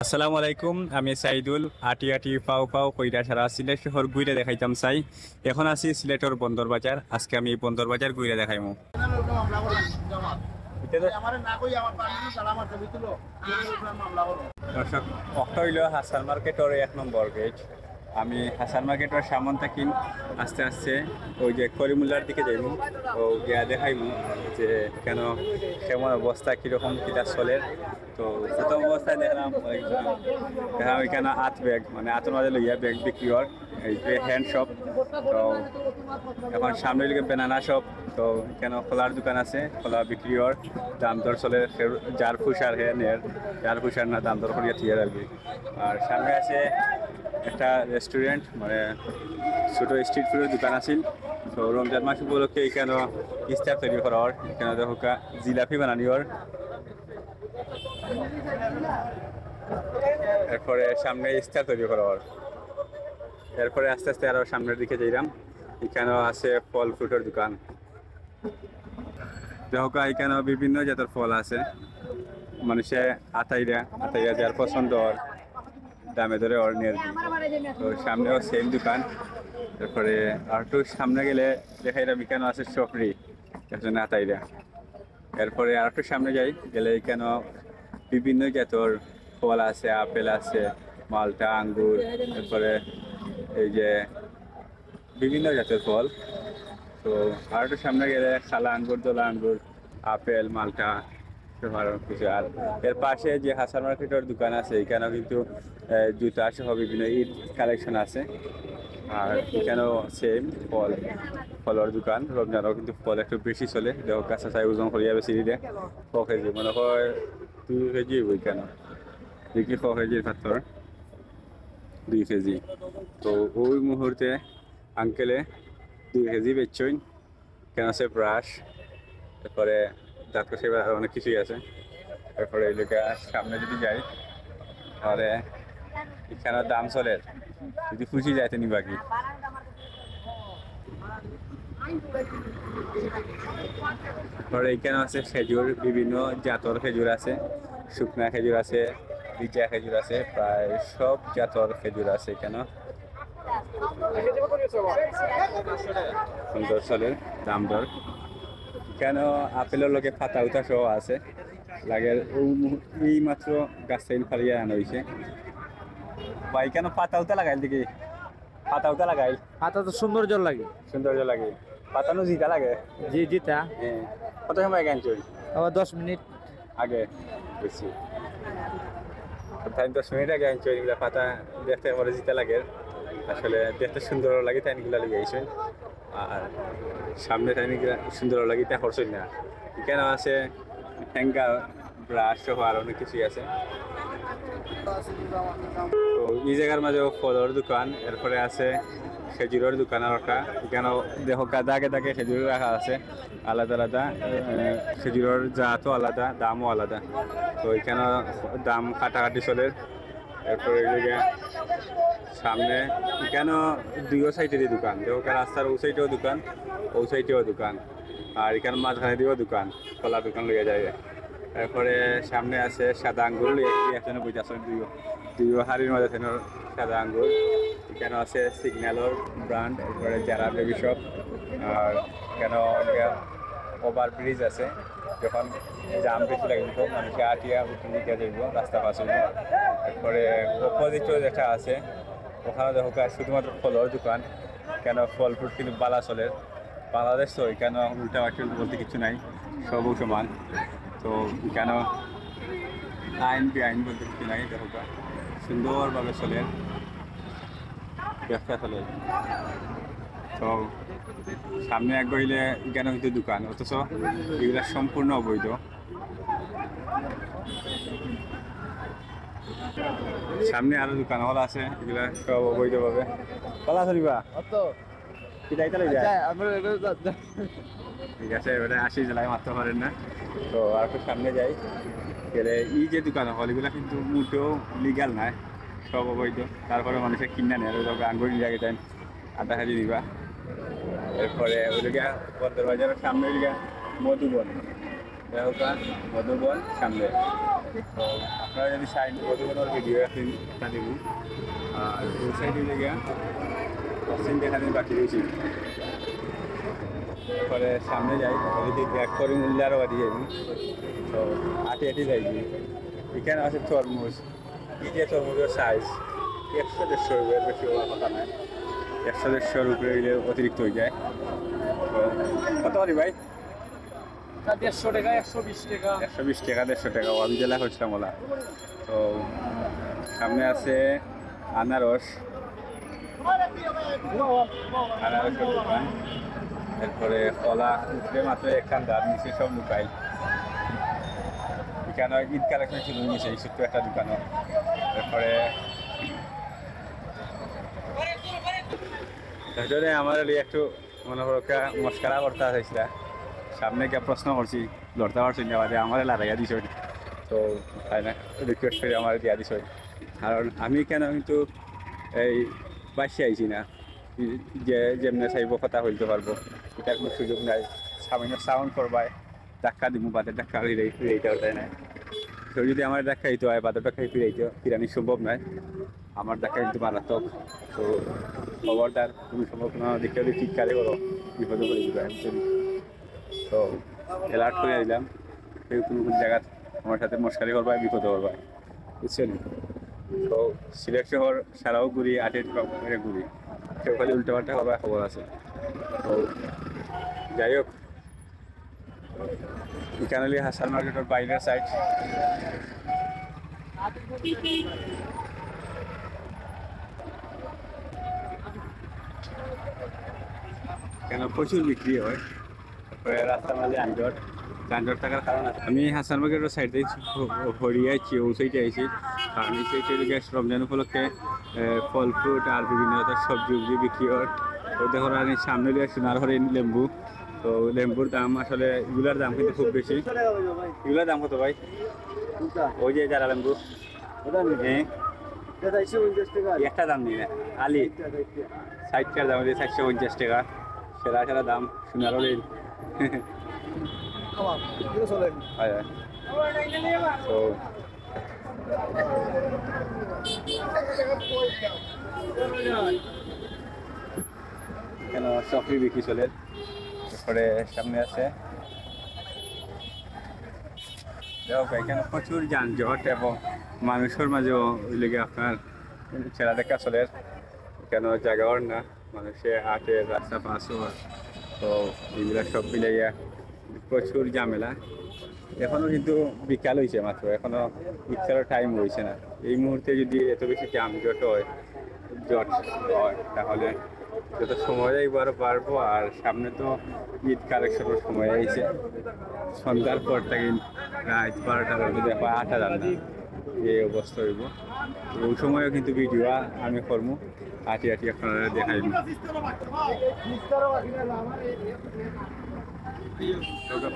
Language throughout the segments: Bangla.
আসসালামু আলাইকুম, আমি সাইদুল। আটি আটি পাও পাও কইরা সারা সিলেট শহর ঘুরে দেখাইতাম চাই। এখন আছি সিলেটর বন্দর বাজার। আজকে আমি বন্দর বাজার ঘুরে দেখাইমু। দর্শক, অক্টা হইল হাসান মার্কেটর 1 নম্বর গেট। আমি হাসান মার্কেটের সামন থাকি আস্তে আস্তে ওই যে করিমুল্লার দিকে যাইব। ও গিয়া দেখাইমু যে কেন কেমন অবস্থা, কীরকম কিটা চলে। তো প্রথম অবস্থায় দেখলাম ওইখানে আত ব্যাগ, মানে আতর মাঝে লইয়া ব্যাগ বিক্রি হয়, এই যে হ্যান্ড শপ। তো এখন সামনে লিখে বেনানা শপ। তো এখানে খোলার দোকান আছে, খোলা বিক্রি হয়, দাম দর চলে। যার ফুসার হে নের, যার ফুসার না দাম দর করিয়া থিয়ে রাখবি। আর সামনে আছে একটা রেস্টুরেন্ট, মানে ছোটো স্ট্রিট ফুডের দোকান আছিল। তো রমজান মাস উপলক্ষে এখানে ইস্তার তৈরি করা হয়। এখানে দেখো জিলাপি বানানি হয়। এরপরে সামনে ইস্তার তৈরি করা হয়। এরপরে আস্তে আস্তে আরো সামনের দিকে যাইলাম। এখানেও আছে ফল ফ্রুটের দোকান। দেখো এখানেও বিভিন্ন জাতের ফল আছে। মানুষে আতাইরা আতাইরা যার পছন্দ হয় দামে ধরে ওর নিয়ে। তো সামনেও সেম দোকান। তারপরে আর একটু সামনে গেলে দেখাইলাম এখানেও আছে সফরি, একজন আতাইরা। এরপরে আর একটু সামনে যাই গেলে এখানেও বিভিন্ন জাতের ফল আছে, আপেল আছে, মালটা, আঙ্গুর, তারপরে এই যে বিভিন্ন জাতের ফল। তো আর একটু সামনে গেলে খালা আঙ্গুর, দোলা আঙ্গুর, আপেল, মালটা আরো কিছু। আর এর পাশে যে হাসান মার্কেটের দোকান আছে, এখানেও কিন্তু জুতা সহ বিভিন্ন ঈদ কালেকশন আছে। আর এখানেও সেম ফলের দোকান। রমজানও কিন্তু ফল একটু বেশি চলে। দেখো কাঁচা চাই ওজন করিয়া বেশি দিয়ে 100 কেজি, মনে হয় 2 কেজি ওই কেন দেখি 100 কেজির পাথর 2 কেজি। তো ওই মুহূর্তে আঙ্কেলে 2 কেজি বেচছইন। কেন আছে ব্রাশ, তারপরে দাঁত সেবার অনেক কিছুই আছে। তারপরে এই লোকে সামনে যদি যাই তাহলে এখানে দাম চলে, যদি খুশি যাইতে নিবা কি। তারপরে এখানে আছে খেজুর, বিভিন্ন জাতর খেজুর আছে। শুকনা খেজুর আছে, ভিজা খেজুর আছে, প্রায় সব জাতর খেজুর আছে এখানে। সুন্দর চলে দাম দর। কেন আপেলের লোকে ফাতা উঠা সহ আছে, লাগে এই মাত্র গাছ থেকে ফালিয়ে আনা হয়েছে। ভাই কেন পাতা উঠা লাগাইল দেখি, পাতা উঠা লাগাইল। পাতা তো সৌন্দর্য লাগে। সৌন্দর্য লাগে, পাতানো জিতা লাগে। জি জিতা। হ্যাঁ, কত সময় গান চল? আবার 10 মিনিট আগে বেশি, তাই 10 মিনিট আগে আনছো। এগুলা পাতা দেখতে পরে জিতা লাগে, আসলে দেখতে সুন্দর লাগে তাই এগুলা লেগে আইছে। আর সামনে তাই সুন্দর লাগে তা খরচই না। এখানে আছে হ্যাঙ্গার, ব্রাশ সহ আর অনেক কিছুই আছে। তো এই জায়গার মাঝে ফলের দোকান, এরপরে আছে খেজুরের দোকান। আর একটা এখানে দেখো দাগে দাগে খেজুর রাখা আছে আলাদা আলাদা। খেজুরের জাতও আলাদা, দামও আলাদা। তো এখানে দাম কাটাকাটি চলে। এরপরে এই জায়গায় সামনে এখানে 2 সাইডেরই দোকান। দেখো রাস্তার ও সাইডেও দোকান, ও সাইডেও দোকান। আর এখানে মাঝখানে দিয়েও দোকান, খোলা দোকান লইয়া যায়। এরপরে সামনে আছে সাদা আঙ্গুর, এখানে বইতে আছে দুই হাড়ির মধ্যে সাদা আঙ্গুর। এখানে আছে সিগন্যালের ব্র্যান্ড, এরপরে যারা বেবি শপ। আর এখানে ওভার ব্রিজ আছে, যখন জাম বেশি লাগে তো মানুষকে আটিয়া উঠে দিতে যাইব রাস্তা পাশে। এরপরে অপোজিটও যেটা আছে ওখানে দেখো শুধুমাত্র ফলের দোকান। কেন ফল ফ্রুট কিন্তু বালা চলে। বাংলাদেশ তো এখানে উল্টা পাল্টা বলতে কিছু নাই, সবও সমান। তো কেন আইন বেআইন বলতে কিছু নাই। দেখো সুন্দরভাবে চলে, ব্যবসা চলে। তো সামনে এক গইলে কেন হইতে দোকান, অথচ এগুলা সম্পূর্ণ অবৈধ। সামনে আরো দোকান হল আছে, এগুলা সব অবৈধভাবে পালা চলিবা। ঠিক আছে, এবারে 80 জেলায় মারতে পারেন না। তো আর একটু সামনে যাই গেলে এই যে দোকান হল এগুলা কিন্তু মোটেও লিগাল নাই, সব অবৈধ। তারপরে মানুষের কিনা নেয় আঙ্গুর নিয়ে টাইম আটা হাজি দিবা। এরপরে ওইদিকে বন্দর বাজারের সামনে মধুবন। দেওকা মধুবন সামনে। তো আপনারা যদি সাইন মধুবনের ভিডিও এখন দিব আর ওই সাইডে লেগে পশ্চিম দেখা দিন বাকি রয়েছি। তারপরে সামনে যাই যদি ব্যাক করি মূল্য আরও বাড়ি যাবি। তো আটি আটি যাইবি। এখানে আছে তরমুজ। কি যে তরমুজের সাইজ 100-150 রুপিয়ার বেশি হওয়ার কথা নয়। 100-150 রুপিয়া হইলে অতিরিক্ত হয়ে যায়। তো কত পারি ভাই? 150 টাকা 120 টাকা 120 টাকা 150 টাকা আমি জেলা হচ্ছিলাম ওলা। তো সামনে আছে আনারস আনারসের দোকান। এরপরে কলা উপরে মাত্র একখান দাঁত নিচে সব লুকাই। এখানে ঈদ কালেকশন শুরু হয়েছে এই ছোট্ট একটা দোকানও। তারপরে তারপরে আমার একটু মনে করো মস্কারা করতে চাইছিল। সামনে গিয়ে প্রশ্ন করছি লড়তে পারছি না বাদে আমার লাগাইয়া দিছ। তো তাই না রিকোয়েস্ট করে আমার দিয়া দিছ। কারণ আমি কেন কিন্তু এই বাসি আইছি না যে যেমনি চাইব কথা হইতে পারবো এটা কোনো সুযোগ নাই। সামান্য সাউন্ড করবায় ধাক্কা দিব বাদে ধাক্কা ফিরাইতে তাই না। তো যদি আমার ধাক্কা দিতে হয় বাদে ধাক্কা ফিরানি সম্ভব নয়। আমার ধাক্কা কিন্তু মারাত্মক। তো খবরদার তুমি সম্ভাবনা দেখে যদি ঠিক কাজে করো বিপদে করে দিবে। তো অ্যালার্ট করে দিলাম কোনো কোনো জায়গা আমার সাথে মস্কারি করবা বিপদ করবা বুঝছেন। তো সিলেট শহর সারাও ঘুরি 8 ঘুরি কেউ খালি উল্টাপাল্টা করবার খবর আছে। তো যাই হোক এখানে হাসান মার্কেটের বাইরের সাইড কেন প্রচুর বিক্রি হয়। তারপরে রাস্তার মাঝে যানজট থাকার কারণ আমি হাসান মার্কেটের সাইডে হরিয়াইছি ও সাইডে আইছি। কারণ এই সাইডে রমজান উপলক্ষে ফল ফ্রুট আর বিভিন্ন সবজি উবজি বিক্রি হয়। তো দেখো সামনে দিয়ে সোনার হরিণ লেম্বু। তো লেম্বুর দাম আসলে এগুলার দাম কিন্তু খুব বেশি। এগুলার দাম কত ভাই? ওই যে যারা লেম্বু হ্যাঁ একটা দাম নেই না আলি 60 টাকার দাম 450 টাকা। সেরা সেরা দাম সোনার হরিণ। তো কেন সফরি বিক্রি চলে। তারপরে সামনে আছে এখানে প্রচুর যানজট এবং মানুষের মাঝেও ওই লেগে আপনার ছেড়া দেখা চলে। কেন জায়গাও না মানুষে হাটে রাস্তা পাশও। তো এগুলা সব মিলাইয়া প্রচুর ঝামেলা। এখনও কিন্তু বিকাল হয়েছে মাত্র, এখনও ইফতারের টাইম হয়েছে না। এই মুহূর্তে যদি এত বেশি যানজট হয় তাহলে যত সময় একবার পারবো। আর সামনে তো ঈদ কালেকশনের সময় আইছে। সন্ধ্যার পর থেকে রাত 12টার মধ্যে দেখা 8টা জান না এই অবস্থা হইব। ওই সময়ও কিন্তু ভিডিও আমি করবো হাঁটি হাঁটি আপনারা দেখাইব।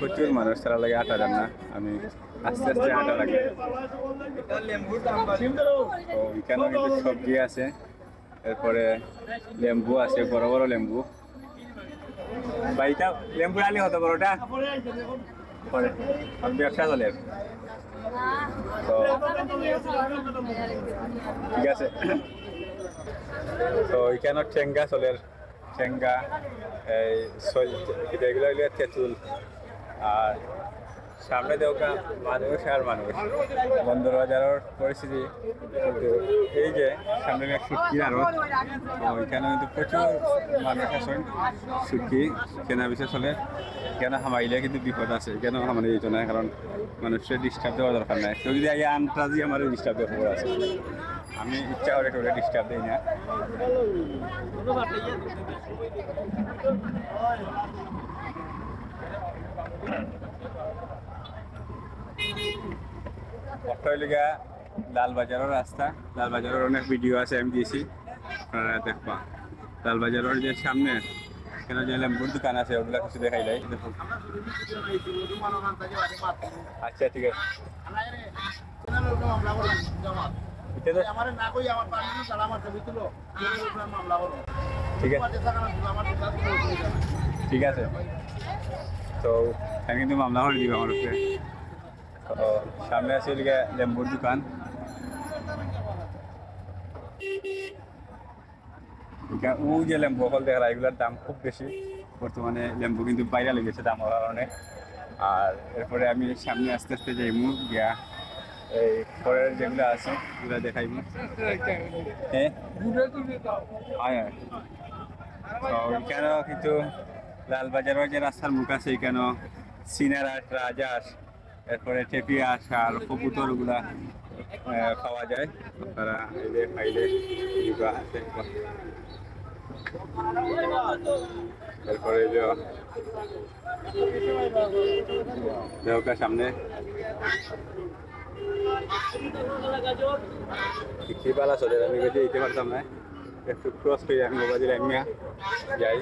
প্রচুর মানুষ তারা লাগে 8টা জান না আমি আস্তে আস্তে 8টা লাগে। তো এখানেও কিন্তু সবজি আছে। এরপরে লেম্বু আছে বড় বড় লেম্বু। ভাইটা লেম্বু আলি হতো বড়টা পরে ব্যবসা চলে। তো ঠিক আছে। তো এখানে ঠেঙ্গা চলে ঠেঙ্গা এই এগুলো হইলে তেঁতুল। আর সামনে দেওয়া মানুষ আর মানুষ বন্দর বাজারের পরিস্থিতি কিন্তু এই যে সামনে শুটকির আড়ত। তো এখানে কিন্তু প্রচুর মানুষ আছেন শুটকি কেনা বেচা চলে। কেন হামাইলে কিন্তু বিপদ আছে কেন হামাই এই জন্য কারণ মানুষের ডিস্টার্ব দেওয়ার দরকার নাই। কেউ যদি আগে আনটাজি আমার ডিস্টার্ব দেওয়ার খবর আছে আমি ইচ্ছা করে টোরে ডিস্টার্ব দিই না। অট্টলিকা লালবাজারের রাস্তা। লালবাজারের অনেক ভিডিও আছে আমি দিয়েছি আপনারা দেখবা। লালবাজারের যে সামনে কেন যে লেম্বুর দোকান আছে ওগুলা কিছু দেখাই যায় দেখুন। আচ্ছা ঠিক আছে ঠিক আছে ঠিক আছে। তো আমি কিন্তু মামলা করে দিব আমার উপরে। তো সামনে আছে এদিকে লেম্বুর দোকান। ও যে লেম্বু ফল দেখা এগুলোর দাম খুব বেশি বর্তমানে। লেম্বু কিন্তু বাইরে লেগেছে দামের কারণে। আর এরপরে আমি সামনে আস্তে আস্তে যাইমু গিয়া এই পরের যেগুলো আছে ওগুলো দেখাইব। হ্যাঁ হয় হয়। তো এখানেও কিন্তু লালবাজারের যে রাস্তার মুখ আছে এখানেও সিনার আঁশ, রাজহাঁস, এরপরে টেপি আঁশ আর কবুতর ওগুলা পাওয়া যায়। আপনারা এলে খাইলে এগুলো আছে। এরপরে যে দেহকার সামনে কি পালা চলে, আমি বেশি দিতে পারতাম না, একটু ক্রস করে আমি মোবাইল আমিয়া যাই।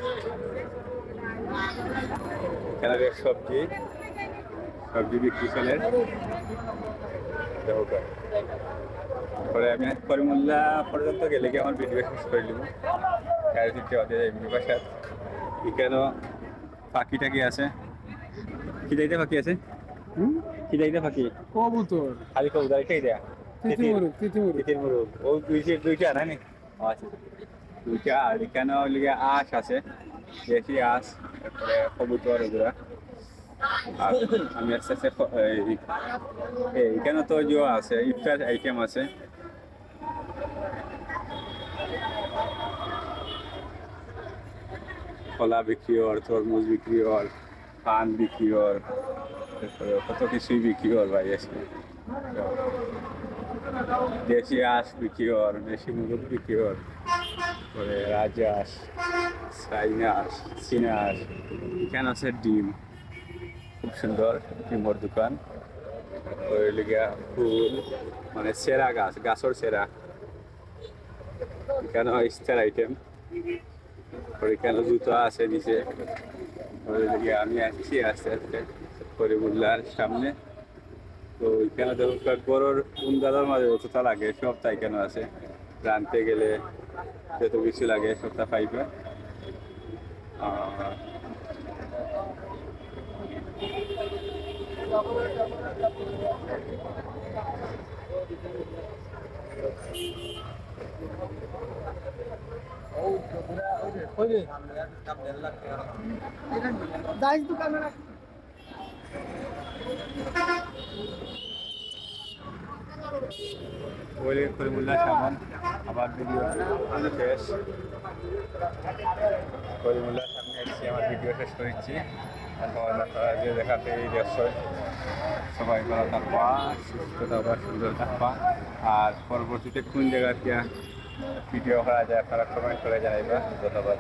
এখানে সবজি সবজি বিক্রি চলে দেহকার। পরে আমি করিমুল্লা পর্যন্ত গেলে কি আমার ভিডিও শেষ করে দিব। বাসার এখানেও পাখি টাকি আছে। কি যাইতে পাখি আছে? কি যাইতে পাখি? কবুতর, খালি কবুতর এটাই দেয়া। তিতির মুরুগ ও দুইটা না নি? আচ্ছা দুইটা। আর এখানেও লিগে আঁশ আছে, দেশি আঁশ, তারপরে কবুতর ওগুলা। আর আমি আস্তে আস্তে এখানে তো যে আছে ইফতার আইটেম আছে। কলা বিক্রি হয়, তরমুজ বিক্রি হয়, পান বিক্রি হয়, কত কিছুই বিক্রি হয় ভাই আজকে। দেশি আঁশ বিক্রি হয়, দেশি মুরগ বিক্রি হয়, তারপরে রাজহাঁস, চাইনা হাঁস, চীনা হাঁস। এখানে আছে ডিম, খুব সুন্দর ডিমের দোকান। ওই লিগা ফুল মানে সেরা গাছ, গাছের সেরা। এখানে ইস্টার আইটেম। এখানে জুতো আছে নিচে। আমি আসছি আস্তে আস্তে করিমুল্লার সামনে। তো এখানে দেখো গরুর উন্দালার মাঝে যতটা লাগে সব তাই কেন আছে। রানতে গেলে যত কিছু লাগে সবটা পাইবে। করিমুল্লার সামন আমার ভিডিও শেষ। করিমুল্লার সামনে এসেছি, আমার ভিডিও শেষ করেছি। এখন আপনারা যে দেখাতে দেখছেন সবাই ভালো থাকবা, সুস্থ থাকবা, সুন্দর থাকবা। আর পরবর্তীতে কোন জায়গাতে ভিডিও করা যায় আপনারা কমেন্ট করে জানাইবা। ধন্যবাদ।